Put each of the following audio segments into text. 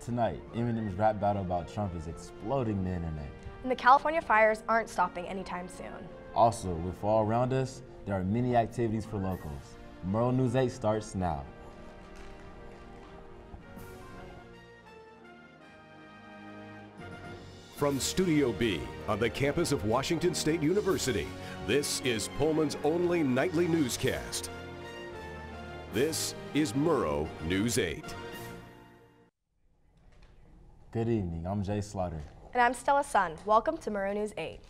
Tonight, Eminem's rap battle about Trump is exploding the internet. And the California fires aren't stopping anytime soon. Also, with fall around us, there are many activities for locals. Murrow News 8 starts now. From Studio B on the campus of Washington State University, this is Pullman's only nightly newscast. This is Murrow News 8. Good evening, I'm Jay Slaughter. And I'm Stella Sun. Welcome to Murrow News 8.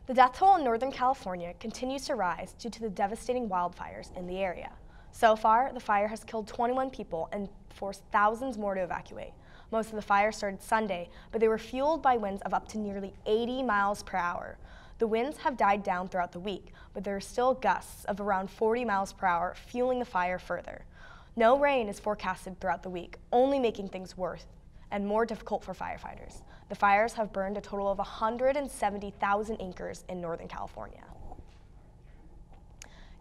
The death toll in Northern California continues to rise due to the devastating wildfires in the area. So far, the fire has killed 21 people and forced thousands more to evacuate. Most of the fires started Sunday, but they were fueled by winds of up to nearly 80 miles per hour. The winds have died down throughout the week, but there are still gusts of around 40 miles per hour fueling the fire further. No rain is forecasted throughout the week, only making things worse and more difficult for firefighters. The fires have burned a total of 170,000 acres in Northern California.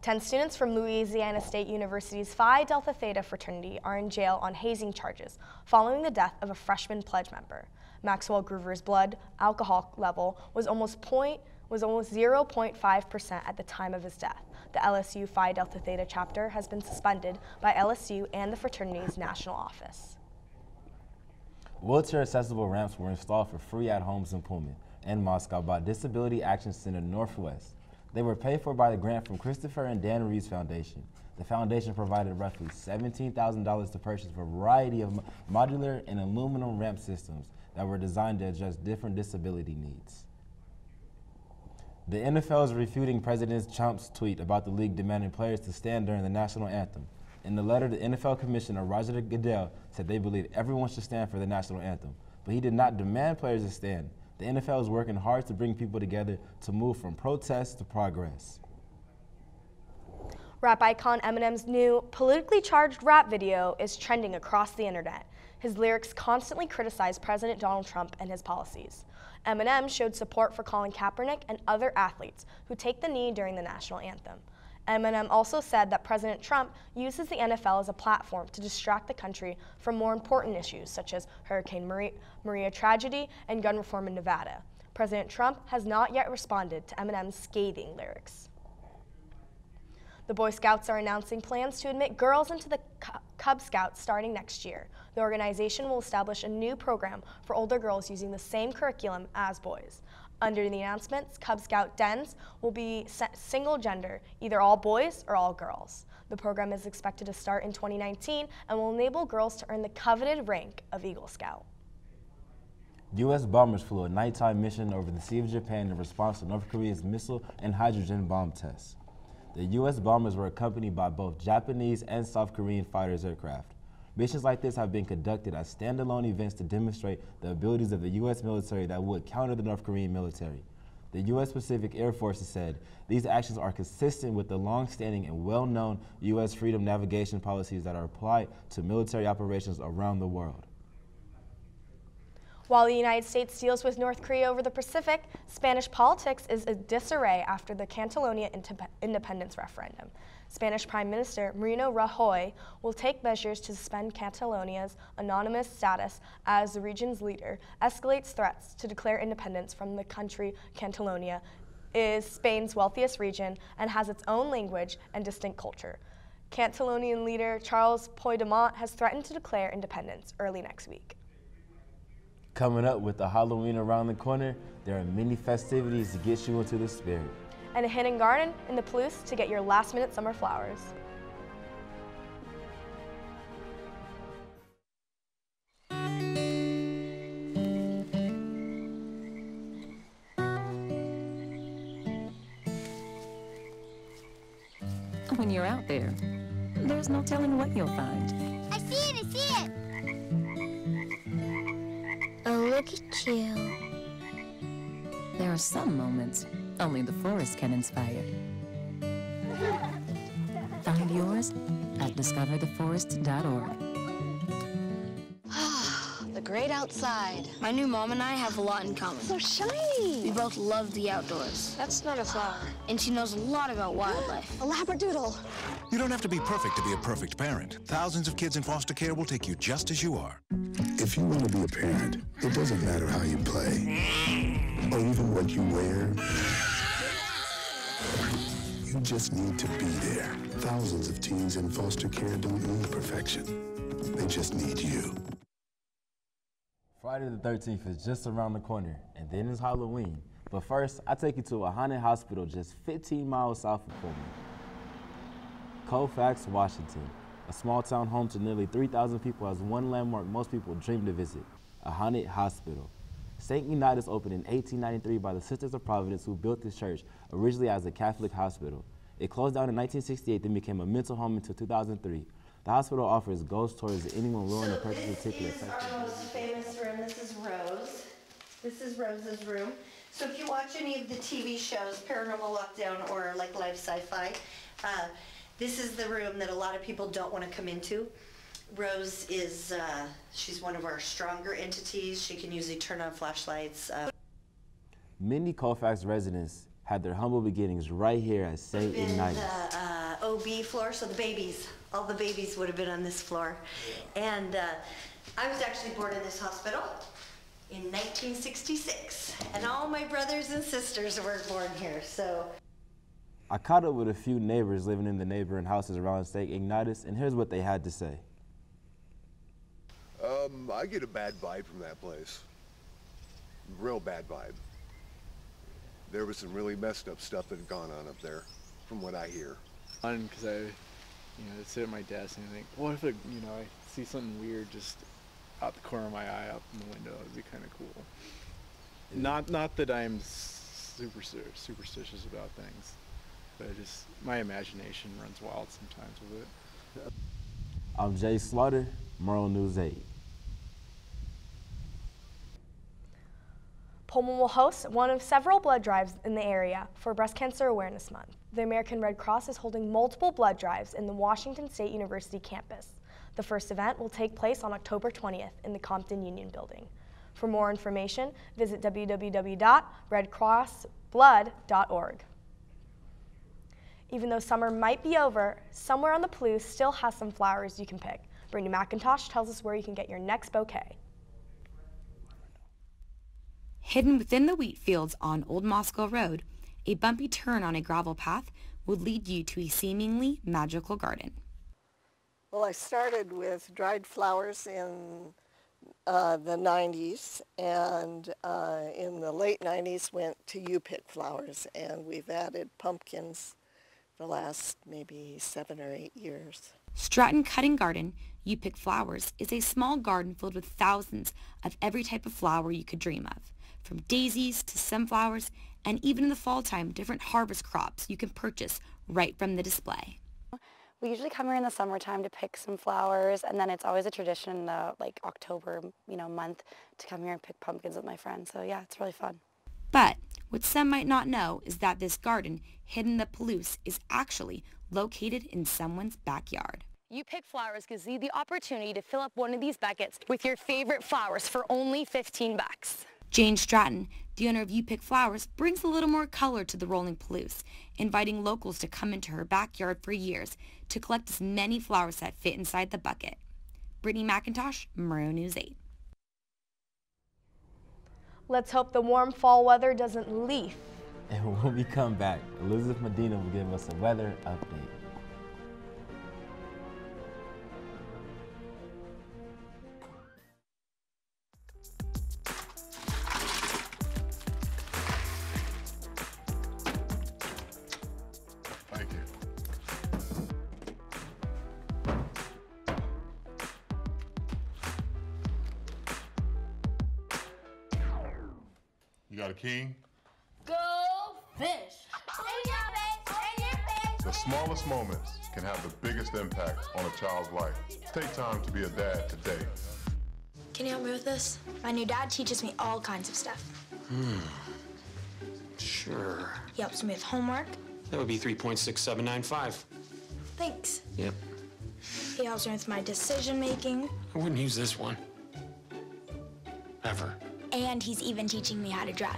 10 students from Louisiana State University's Phi Delta Theta fraternity are in jail on hazing charges following the death of a freshman pledge member. Maxwell Groover's blood alcohol level was almost 0.5% at the time of his death. The LSU Phi Delta Theta chapter has been suspended by LSU and the fraternity's national office. Wheelchair-accessible ramps were installed for free at homes in Pullman and Moscow by Disability Action Center Northwest. They were paid for by the grant from Christopher and Dan Reeves Foundation. The foundation provided roughly $17,000 to purchase a variety of modular and aluminum ramp systems that were designed to address different disability needs. The NFL is refuting President Trump's tweet about the league demanding players to stand during the national anthem. In the letter, the NFL Commissioner Roger Goodell said they believe everyone should stand for the national anthem, but he did not demand players to stand. The NFL is working hard to bring people together to move from protest to progress. Rap icon Eminem's new politically charged rap video is trending across the internet. His lyrics constantly criticize President Donald Trump and his policies. Eminem showed support for Colin Kaepernick and other athletes who take the knee during the national anthem. Eminem also said that President Trump uses the NFL as a platform to distract the country from more important issues such as Hurricane Maria tragedy and gun reform in Nevada. President Trump has not yet responded to Eminem's scathing lyrics. The Boy Scouts are announcing plans to admit girls into the Cub Scouts starting next year. The organization will establish a new program for older girls using the same curriculum as boys. Under the announcements, Cub Scout dens will be single gender, either all boys or all girls. The program is expected to start in 2019 and will enable girls to earn the coveted rank of Eagle Scout. U.S. bombers flew a nighttime mission over the Sea of Japan in response to North Korea's missile and hydrogen bomb tests. The U.S. bombers were accompanied by both Japanese and South Korean fighters aircraft. Missions like this have been conducted as standalone events to demonstrate the abilities of the U.S. military that would counter the North Korean military. The U.S. Pacific Air Force has said these actions are consistent with the long-standing and well-known U.S. freedom navigation policies that are applied to military operations around the world. While the United States deals with North Korea over the Pacific, Spanish politics is in disarray after the Catalonia independence referendum. Spanish Prime Minister Murrow Rajoy will take measures to suspend Catalonia's anonymous status as the region's leader, escalates threats to declare independence from the country. Catalonia is Spain's wealthiest region and has its own language and distinct culture. Catalonian leader Charles Puigdemont has threatened to declare independence early next week. Coming up with the Halloween around the corner, there are many festivities to get you into the spirit. And a hidden garden in the Palouse to get your last-minute summer flowers. When you're out there, there's no telling what you'll find. I see it! I see it! Oh, look at you. There are some moments only the forest can inspire. Find yours at discovertheforest.org. The great outside. My new mom and I have a lot in common. So shiny. We both love the outdoors. That's not a flower. And she knows a lot about wildlife. A labradoodle. You don't have to be perfect to be a perfect parent. Thousands of kids in foster care will take you just as you are. If you want to be a parent, it doesn't matter how you play or even what you wear. You just need to be there. Thousands of teens in foster care don't need perfection. They just need you. Friday the 13th is just around the corner, and then it's Halloween. But first, I take you to a haunted hospital just 15 miles south of Pullman. Colfax, Washington. A small town home to nearly 3,000 people has one landmark most people dream to visit, a haunted hospital. St. Ignatius opened in 1893 by the Sisters of Providence, who built this church originally as a Catholic hospital. It closed down in 1968, then became a mental home until 2003. The hospital offers ghost tours to anyone willing to purchase a ticket. This is our most famous room. This is Rose. This is Rose's room. So if you watch any of the TV shows, Paranormal Lockdown or like Live Sci-Fi, this is the room that a lot of people don't want to come into. Rose is, she's one of our stronger entities. She can usually turn on flashlights. Many Colfax residents had their humble beginnings right here at St. Ignatius. The OB floor, so the babies, all the babies would have been on this floor. And I was actually born in this hospital in 1966, and all my brothers and sisters were born here, so. I caught up with a few neighbors living in the neighboring houses around St. Ignatius, and here's what they had to say. I get a bad vibe from that place. Real bad vibe. There was some really messed up stuff that had gone on up there, from what I hear. Because I, sit at my desk and I think, what if, I see something weird just out the corner of my eye, out in the window? It'd be kind of cool. Yeah. Not that I'm superstitious about things, but my imagination runs wild sometimes with it. I'm Jay Slaughter, Murrow News 8. Pullman will host one of several blood drives in the area for Breast Cancer Awareness Month. The American Red Cross is holding multiple blood drives in the Washington State University campus. The first event will take place on October 20th in the Compton Union Building. For more information, visit www.redcrossblood.org. Even though summer might be over, somewhere on the Palouse still has some flowers you can pick. Brittany McIntosh tells us where you can get your next bouquet. Hidden within the wheat fields on Old Moscow Road, a bumpy turn on a gravel path would lead you to a seemingly magical garden. Well, I started with dried flowers in the 90s, and in the late 90s went to you-pick flowers, and we've added pumpkins the last maybe 7 or 8 years. Stratton Cutting Garden, You Pick Flowers, is a small garden filled with thousands of every type of flower you could dream of, from daisies to sunflowers, and even in the fall time, different harvest crops you can purchase right from the display. We usually come here in the summertime to pick some flowers, and then it's always a tradition in the October, month to come here and pick pumpkins with my friends. So yeah, it's really fun. But what some might not know is that this garden, hidden in the Palouse, is actually located in someone's backyard. You Pick Flowers gives you the opportunity to fill up one of these buckets with your favorite flowers for only $15. Jane Stratton, the owner of You Pick Flowers, brings a little more color to the rolling Palouse, inviting locals to come into her backyard for years to collect as many flowers that fit inside the bucket. Brittany McIntosh, Murrow News 8. Let's hope the warm fall weather doesn't leaf. And when we come back, Elizabeth Medina will give us a weather update. Thank you. You got a king? Go fish! The smallest moments can have the biggest impact on a child's life. Take time to be a dad today. Can you help me with this? My new dad teaches me all kinds of stuff. Sure. He helps me with homework. That would be 3.6795. Thanks. Yep. He helps me with my decision making. I wouldn't use this one. ever. And he's even teaching me how to drive.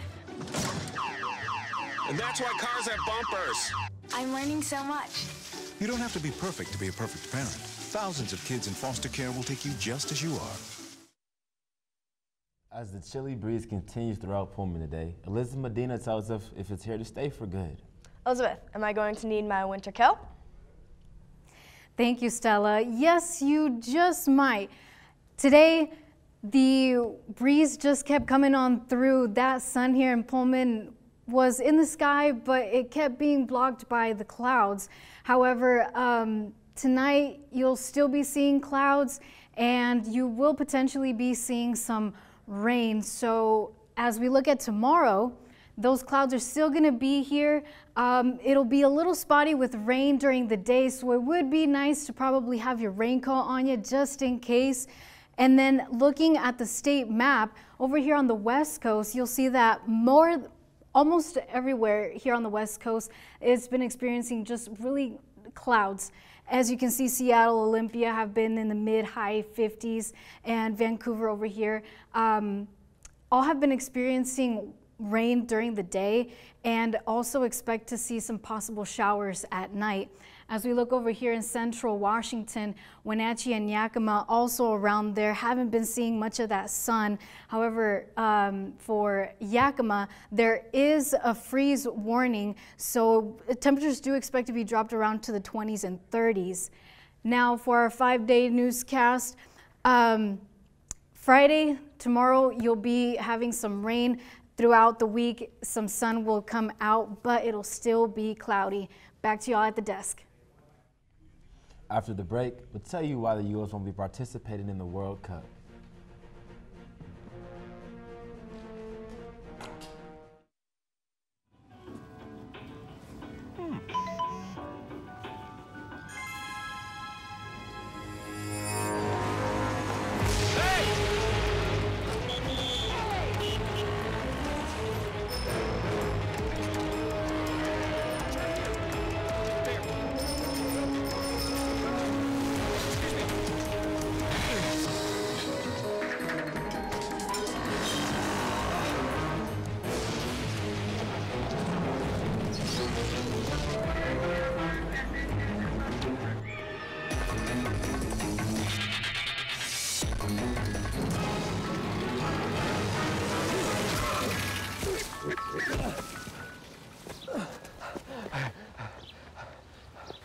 And that's why cars have bumpers. I'm learning so much. You don't have to be perfect to be a perfect parent. Thousands of kids in foster care will take you just as you are. As the chilly breeze continues throughout Pullman today, Elizabeth Medina tells us if it's here to stay for good. Elizabeth, am I going to need my winter coat? Thank you, Stella. Yes, you just might. Today, the breeze just kept coming on through. That sun here in Pullman was in the sky, but it kept being blocked by the clouds. However, tonight you'll still be seeing clouds and you will potentially be seeing some rain. So as we look at tomorrow, those clouds are still going to be here. It'll be a little spotty with rain during the day, so it would be nice to probably have your raincoat on you just in case. And then looking at the state map, over here on the West Coast, you'll see that almost everywhere here on the West Coast, it's been experiencing just really clouds. As you can see, Seattle, Olympia have been in the mid-high 50s, and Vancouver over here all have been experiencing rain during the day, and also expect to see some possible showers at night. As we look over here in central Washington, Wenatchee and Yakima, also around there, haven't been seeing much of that sun. However, for Yakima, there is a freeze warning, so temperatures do expect to be dropped around to the 20s and 30s. Now for our 5-day newscast, Friday, tomorrow, you'll be having some rain. Throughout the week, some sun will come out, but it'll still be cloudy. Back to y'all at the desk. After the break, we'll tell you why the U.S. won't be participating in the World Cup.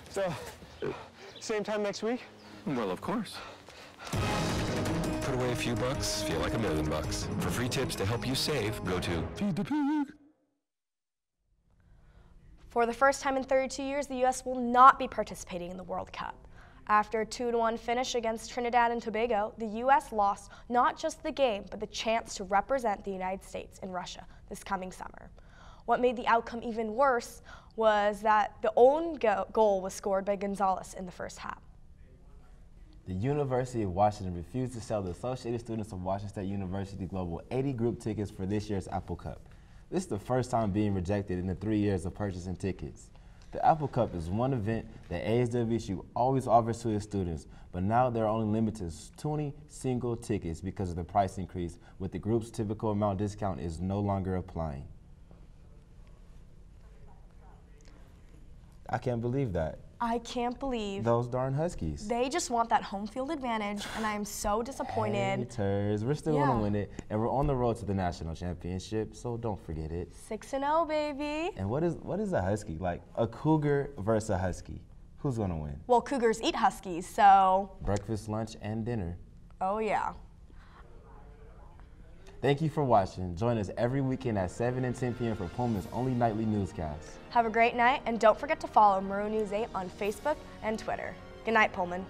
So, same time next week? Well, of course. Put away a few bucks, feel like $1 million. For free tips to help you save, go to Feed the Pig. For the first time in 32 years, the U.S. will not be participating in the World Cup. After a 2-1 finish against Trinidad and Tobago, the U.S. lost not just the game, but the chance to represent the United States in Russia this coming summer. What made the outcome even worse was that the own goal was scored by Gonzalez in the first half. The University of Washington refused to sell the Associated Students of Washington State University Global 80 group tickets for this year's Apple Cup. This is the first time being rejected in the 3 years of purchasing tickets. The Apple Cup is one event that ASWSU always offers to its students, but now they're only limited to 20 single tickets because of the price increase, with the group's typical amount discount is no longer applying. I can't believe that. I can't believe those darn Huskies. They just want that home field advantage, and I am so disappointed. Haters, we're still going to win it, and we're on the road to the national championship, so don't forget it. 6-0, baby. And what is a Husky? Like a Cougar versus a Husky. Who's going to win? Well, Cougars eat Huskies, so. Breakfast, lunch, and dinner. Oh, yeah. Thank you for watching. Join us every weekend at 7 and 10 p.m. for Pullman's only nightly newscast. Have a great night, and don't forget to follow Murrow News 8 on Facebook and Twitter. Good night, Pullman.